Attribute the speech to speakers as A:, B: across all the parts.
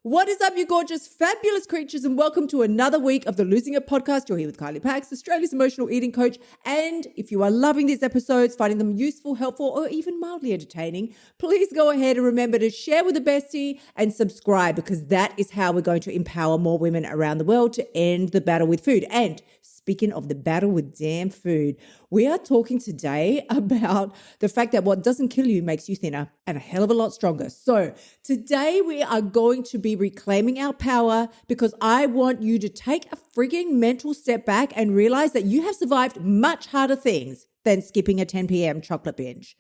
A: What is up, you gorgeous, fabulous creatures, and welcome to another week of the Losing It podcast. You're here with Kylie Pax, Australia's emotional eating coach. And if you are loving these episodes, finding them useful, helpful, or even mildly entertaining, please go ahead and remember to share with a bestie and subscribe, because that is how we're going to empower more women around the world to end the battle with food. And speaking of the battle with damn food, we are talking today about the fact that what doesn't kill you makes you thinner and a hell of a lot stronger. So today we are going to be reclaiming our power, because I want you to take a frigging mental step back and realize that you have survived much harder things than skipping a 10 p.m. chocolate binge.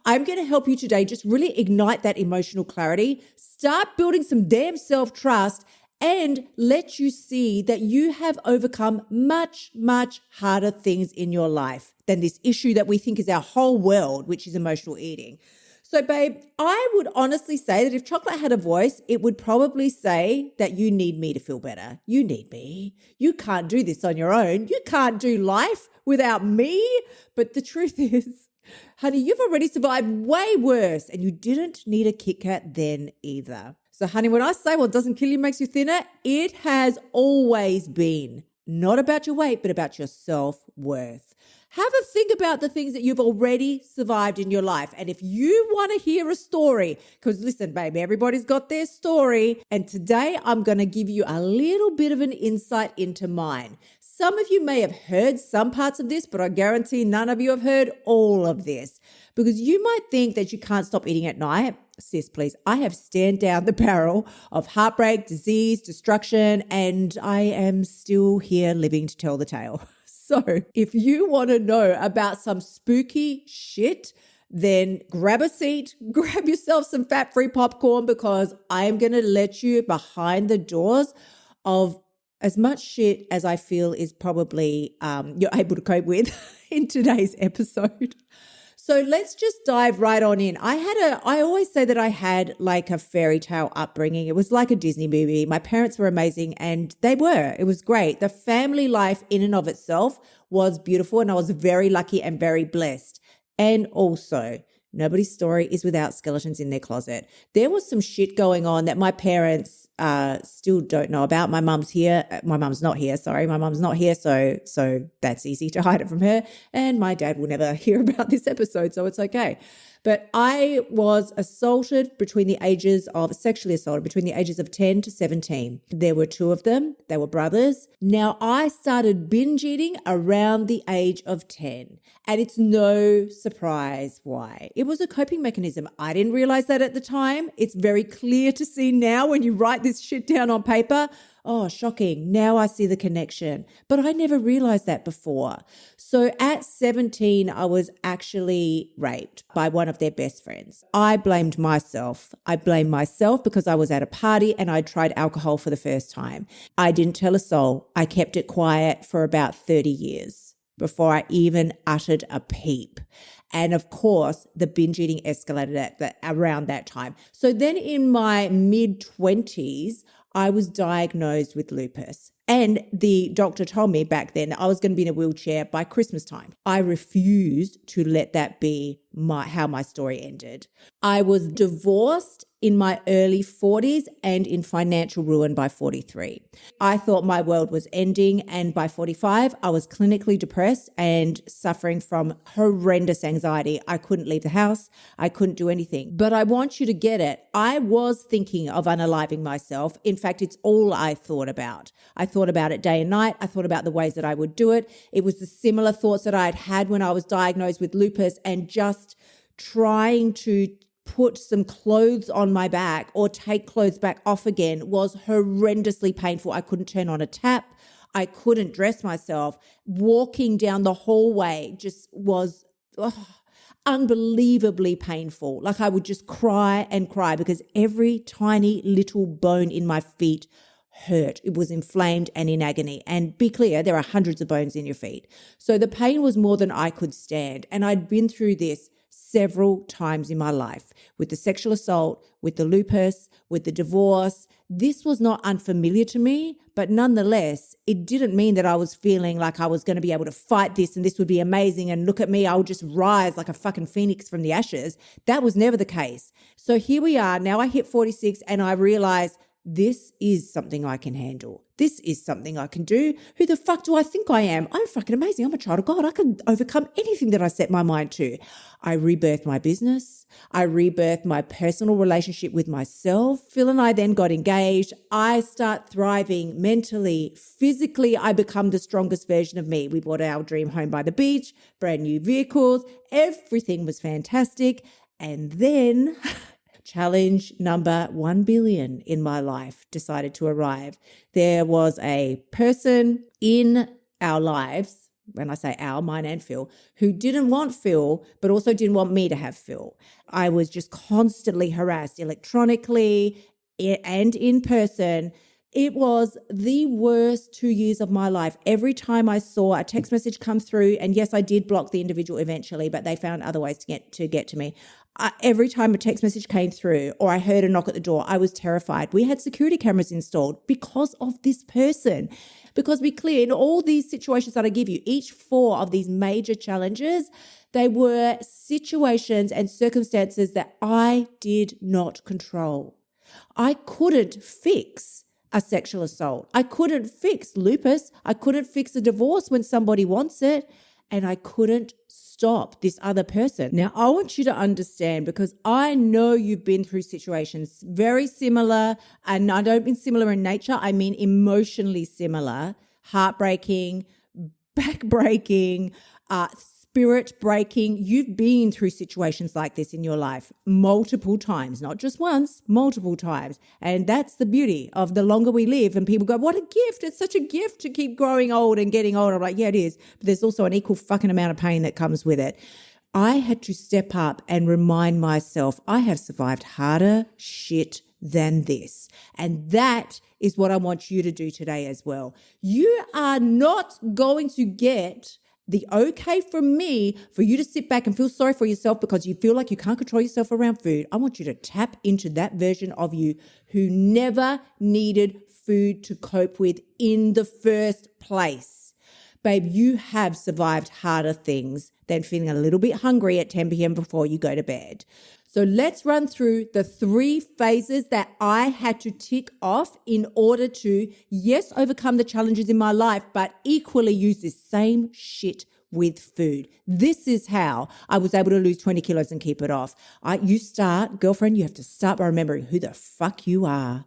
A: I'm going to help you today just really ignite that emotional clarity, start building some damn self-trust, and let you see that you have overcome much, much harder things in your life than this issue that we think is our whole world, which is emotional eating. So, babe, I would honestly say that if chocolate had a voice, it would probably say that you need me to feel better. You need me. You can't do this on your own. You can't do life without me. But the truth is, honey, you've already survived way worse, and you didn't need a Kit Kat then either. So, honey, when I say what doesn't kill you makes you thinner, it has always been not about your weight, but about your self-worth. Have a think about the things that you've already survived in your life. And if you want to hear a story, because listen, baby, everybody's got their story. And today I'm going to give you a little bit of an insight into mine. Some of you may have heard some parts of this, but I guarantee none of you have heard all of this, because you might think that you can't stop eating at night. Sis, please, I have stared down the barrel of heartbreak, disease, destruction, and I am still here living to tell the tale. So if you want to know about some spooky shit, then grab a seat, grab yourself some fat-free popcorn, because I am going to let you behind the doors of as much shit as I feel is probably you're able to cope with in today's episode. So let's just dive right on in. I always say that I had like a fairy tale upbringing. It was like a Disney movie. My parents were amazing, and they were. It was great. The family life in and of itself was beautiful, and I was very lucky and very blessed. And also, nobody's story is without skeletons in their closet. There was some shit going on that my parents still don't know about. My mum's here. My mum's not here. Sorry. My mum's not here. So that's easy to hide it from her. And my dad will never hear about this episode, so it's okay. But I was sexually assaulted between the ages of 10 to 17. There were two of them. They were brothers. Now, I started binge eating around the age of 10, and it's no surprise why. It was a coping mechanism. I didn't realize that at the time. It's very clear to see now when you write this shit down on paper. Oh, shocking. Now I see the connection. But I never realized that before. So at 17, I was actually raped by one of their best friends. I blamed myself. I blamed myself because I was at a party and I tried alcohol for the first time. I didn't tell a soul. I kept it quiet for about 30 years before I even uttered a peep. And of course, the binge eating escalated around that time. So then in my mid-20s, I was diagnosed with lupus, and the doctor told me back then that I was going to be in a wheelchair by Christmas time. I refused to let that be how my story ended. I was divorced in my early 40s and in financial ruin by 43. I thought my world was ending, and by 45, I was clinically depressed and suffering from horrendous anxiety. I couldn't leave the house. I couldn't do anything. But I want you to get it. I was thinking of unaliving myself. In fact, it's all I thought about. I thought about it day and night. I thought about the ways that I would do it. It was the similar thoughts that I had had when I was diagnosed with lupus, and just trying to put some clothes on my back or take clothes back off again was horrendously painful. I couldn't turn on a tap. I couldn't dress myself. Walking down the hallway just was unbelievably painful. Like I would just cry and cry because every tiny little bone in my feet hurt. It was inflamed and in agony. And be clear, there are hundreds of bones in your feet. So the pain was more than I could stand. And I'd been through this several times in my life with the sexual assault, with the lupus, with the divorce. This was not unfamiliar to me, but nonetheless, it didn't mean that I was feeling like I was going to be able to fight this and this would be amazing and look at me, I'll just rise like a fucking phoenix from the ashes. That was never the case. So here we are. Now I hit 46 and I realize this is something I can handle. This is something I can do. Who the fuck do I think I am? I'm fucking amazing. I'm a child of God. I can overcome anything that I set my mind to. I rebirthed my business. I rebirthed my personal relationship with myself. Phil and I then got engaged. I start thriving mentally, physically. I become the strongest version of me. We bought our dream home by the beach, brand new vehicles. Everything was fantastic. And then challenge number 1 billion in my life decided to arrive. There was a person in our lives, when I say our, mine and Phil, who didn't want Phil, but also didn't want me to have Phil. I was just constantly harassed electronically and in person. It was the worst 2 years of my life. Every time I saw a text message come through, and yes, I did block the individual eventually, but they found other ways to get to me. Every time a text message came through or I heard a knock at the door, I was terrified. We had security cameras installed because of this person. Because be clear, in all these situations that I give you, each 4 of these major challenges, they were situations and circumstances that I did not control. I couldn't fix a sexual assault. I couldn't fix lupus. I couldn't fix a divorce when somebody wants it. And I couldn't stop this other person. Now, I want you to understand, because I know you've been through situations very similar, and I don't mean similar in nature, I mean emotionally similar, heartbreaking, backbreaking, spirit breaking. You've been through situations like this in your life multiple times, not just once, multiple times. And that's the beauty of the longer we live. And people go, what a gift. It's such a gift to keep growing old and getting older. I'm like, yeah, it is. But there's also an equal fucking amount of pain that comes with it. I had to step up and remind myself I have survived harder shit than this. And that is what I want you to do today as well. You are not going to get the okay from me for you to sit back and feel sorry for yourself because you feel like you can't control yourself around food. I want you to tap into that version of you who never needed food to cope with in the first place. Babe, you have survived harder things than feeling a little bit hungry at 10 p.m. before you go to bed. So let's run through the 3 phases that I had to tick off in order to, yes, overcome the challenges in my life, but equally use this same shit with food. This is how I was able to lose 20 kilos and keep it off. Girlfriend, you have to start by remembering who the fuck you are.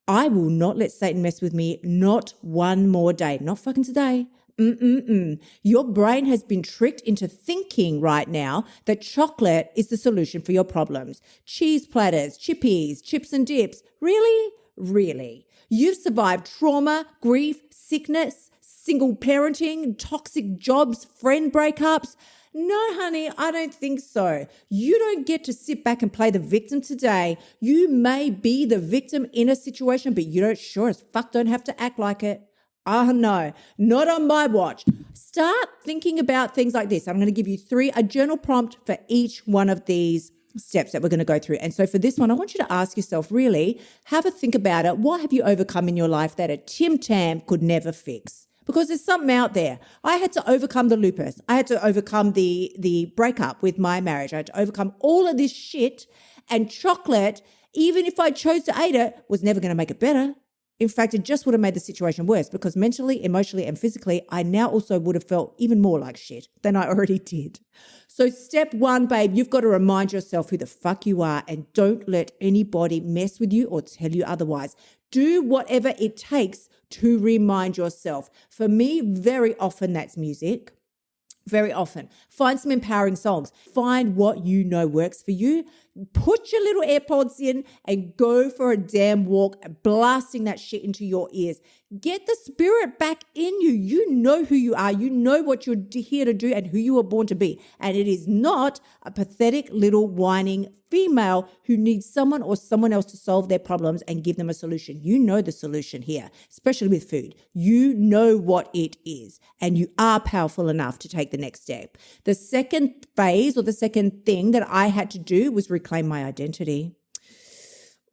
A: I will not let Satan mess with me, not one more day, not fucking today. Your brain has been tricked into thinking right now that chocolate is the solution for your problems. Cheese platters, chippies, chips and dips. Really? Really? You've survived trauma, grief, sickness, single parenting, toxic jobs, friend breakups. No, honey, I don't think so. You don't get to sit back and play the victim today. You may be the victim in a situation, but you don't sure as fuck don't have to act like it. Oh, no, not on my watch. Start thinking about things like this. I'm going to give you a journal prompt for each one of these steps that we're going to go through. And so for this one, I want you to ask yourself, really, have a think about it. What have you overcome in your life that a Tim Tam could never fix? Because there's something out there. I had to overcome the lupus. I had to overcome the breakup with my marriage. I had to overcome all of this shit, and chocolate, even if I chose to eat it, was never going to make it better. In fact, it just would have made the situation worse because mentally, emotionally, and physically, I now also would have felt even more like shit than I already did. So step 1, babe, you've got to remind yourself who the fuck you are and don't let anybody mess with you or tell you otherwise. Do whatever it takes to remind yourself. For me, very often that's music. Very often. Find some empowering songs. Find what you know works for you. Put your little AirPods in and go for a damn walk, blasting that shit into your ears. Get the spirit back in you. You know who you are. You know what you're here to do and who you were born to be. And it is not a pathetic little whining female who needs someone or someone else to solve their problems and give them a solution. You know the solution here, especially with food. You know what it is, and you are powerful enough to take the next step. The second phase or the second thing that I had to do was reclaim my identity.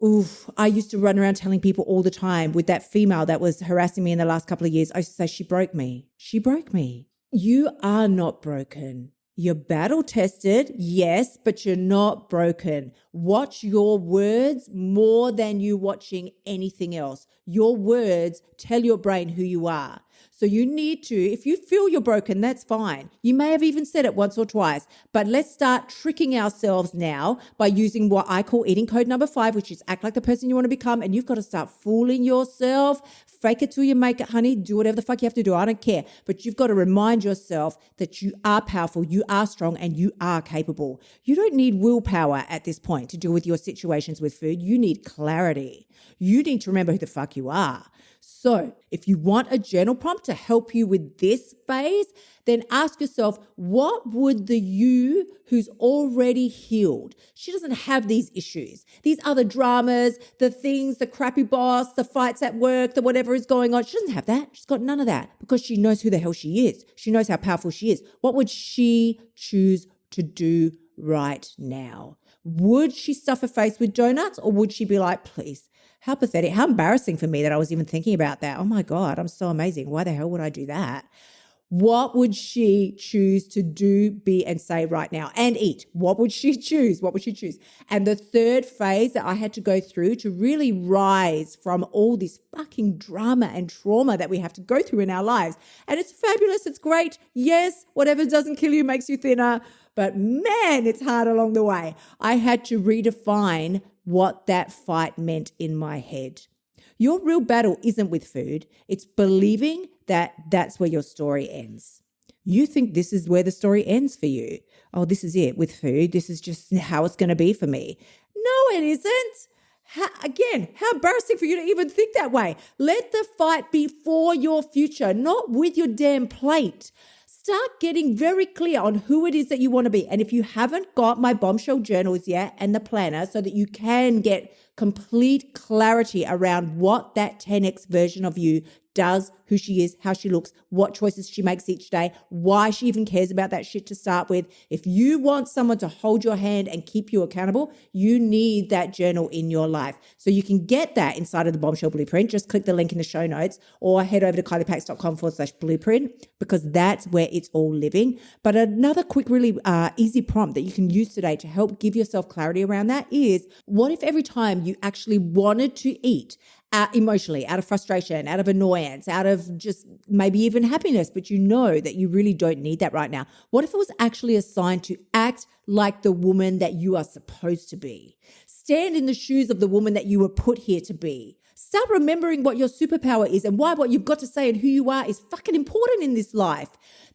A: Oof, I used to run around telling people all the time with that female that was harassing me in the last couple of years. I used to say, she broke me. She broke me. You are not broken. You're battle tested, yes, but you're not broken. Watch your words more than you watching anything else. Your words tell your brain who you are. So you need to, if you feel you're broken, that's fine. You may have even said it once or twice, but let's start tricking ourselves now by using what I call eating code number 5, which is act like the person you want to become. And you've got to start fooling yourself. Fake it till you make it, honey. Do whatever the fuck you have to do. I don't care. But you've got to remind yourself that you are powerful, you are strong, and you are capable. You don't need willpower at this point to deal with your situations with food. You need clarity. You need to remember who the fuck you are. So if you want a journal prompt to help you with this phase, then ask yourself, what would the you who's already healed? She doesn't have these issues, these other dramas, the things, the crappy boss, the fights at work, the whatever is going on. She doesn't have that. She's got none of that because she knows who the hell she is. She knows how powerful she is. What would she choose to do right now? Would she stuff her face with donuts, or would she be like, please? How pathetic, how embarrassing for me that I was even thinking about that. Oh my God, I'm so amazing. Why the hell would I do that? What would she choose to do, be, and say right now? And eat. What would she choose? What would she choose? And the third phase that I had to go through to really rise from all this fucking drama and trauma that we have to go through in our lives. And it's fabulous. It's great. Yes, whatever doesn't kill you makes you thinner. But man, it's hard along the way. I had to redefine what that fight meant in my head. Your real battle isn't with food. It's believing that that's where your story ends. You think this is where the story ends for you. Oh, this is it with food. This is just how it's going to be for me. No, it isn't. Again, how embarrassing for you to even think that way. Let the fight be for your future, not with your damn plate. Start getting very clear on who it is that you want to be. And if you haven't got my bombshell journals yet and the planner so that you can get complete clarity around what that 10x version of you does, who she is, how she looks, what choices she makes each day, why she even cares about that shit to start with. If you want someone to hold your hand and keep you accountable, you need that journal in your life. So you can get that inside of the Bombshell Blueprint. Just click the link in the show notes or head over to kyliepax.com/blueprint because that's where it's all living. But another quick, really easy prompt that you can use today to help give yourself clarity around that is, what if every time you actually wanted to eat emotionally, out of frustration, out of annoyance, out of just maybe even happiness, but you know that you really don't need that right now. What if it was actually a sign to act like the woman that you are supposed to be? Stand in the shoes of the woman that you were put here to be. Start remembering what your superpower is and why what you've got to say and who you are is fucking important in this life.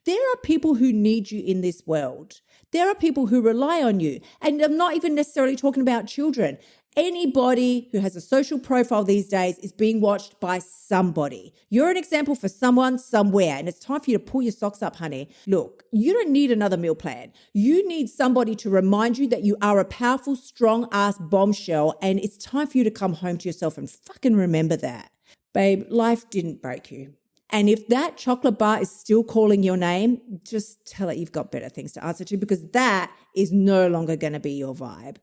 A: There are people who need you in this world. There are people who rely on you. And I'm not even necessarily talking about children. Anybody who has a social profile these days is being watched by somebody. You're an example for someone somewhere, and it's time for you to pull your socks up, honey. Look, you don't need another meal plan. You need somebody to remind you that you are a powerful, strong-ass bombshell, and it's time for you to come home to yourself and fucking remember that. Babe, life didn't break you. And if that chocolate bar is still calling your name, just tell it you've got better things to answer to because that is no longer going to be your vibe.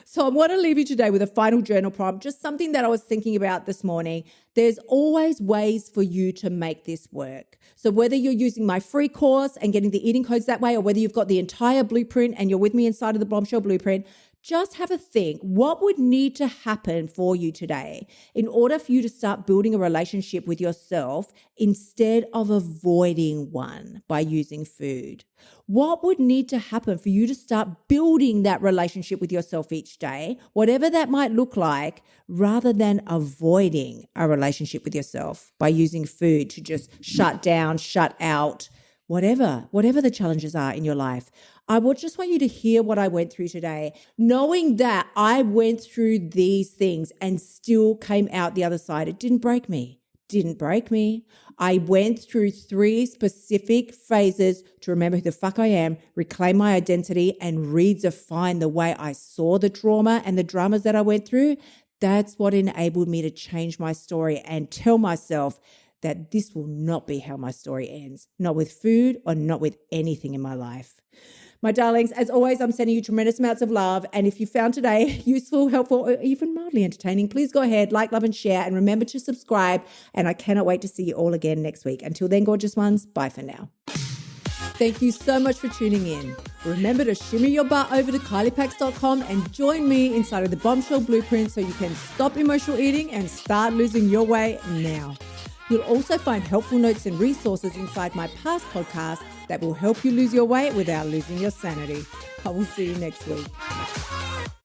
A: So I want to leave you today with a final journal prompt, just something that I was thinking about this morning. There's always ways for you to make this work. So whether you're using my free course and getting the eating codes that way, or whether you've got the entire blueprint and you're with me inside of the Bombshell Blueprint, just have a think. What would need to happen for you today in order for you to start building a relationship with yourself instead of avoiding one by using food? What would need to happen for you to start building that relationship with yourself each day, whatever that might look like, rather than avoiding a relationship with yourself by using food to just shut down, shut out, whatever the challenges are in your life? I would just want you to hear what I went through today, knowing that I went through these things and still came out the other side. It didn't break me. I went through 3 specific phases to remember who the fuck I am, reclaim my identity, and redefine the way I saw the trauma and the dramas that I went through. That's what enabled me to change my story and tell myself that this will not be how my story ends, not with food or not with anything in my life. My darlings, as always, I'm sending you tremendous amounts of love. And if you found today useful, helpful, or even mildly entertaining, please go ahead, like, love, and share. And remember to subscribe. And I cannot wait to see you all again next week. Until then, gorgeous ones, bye for now. Thank you so much for tuning in. Remember to shimmy your butt over to kyliepax.com and join me inside of the Bombshell Blueprint so you can stop emotional eating and start losing your weight now. You'll also find helpful notes and resources inside my past podcasts that will help you lose your weight without losing your sanity. I will see you next week.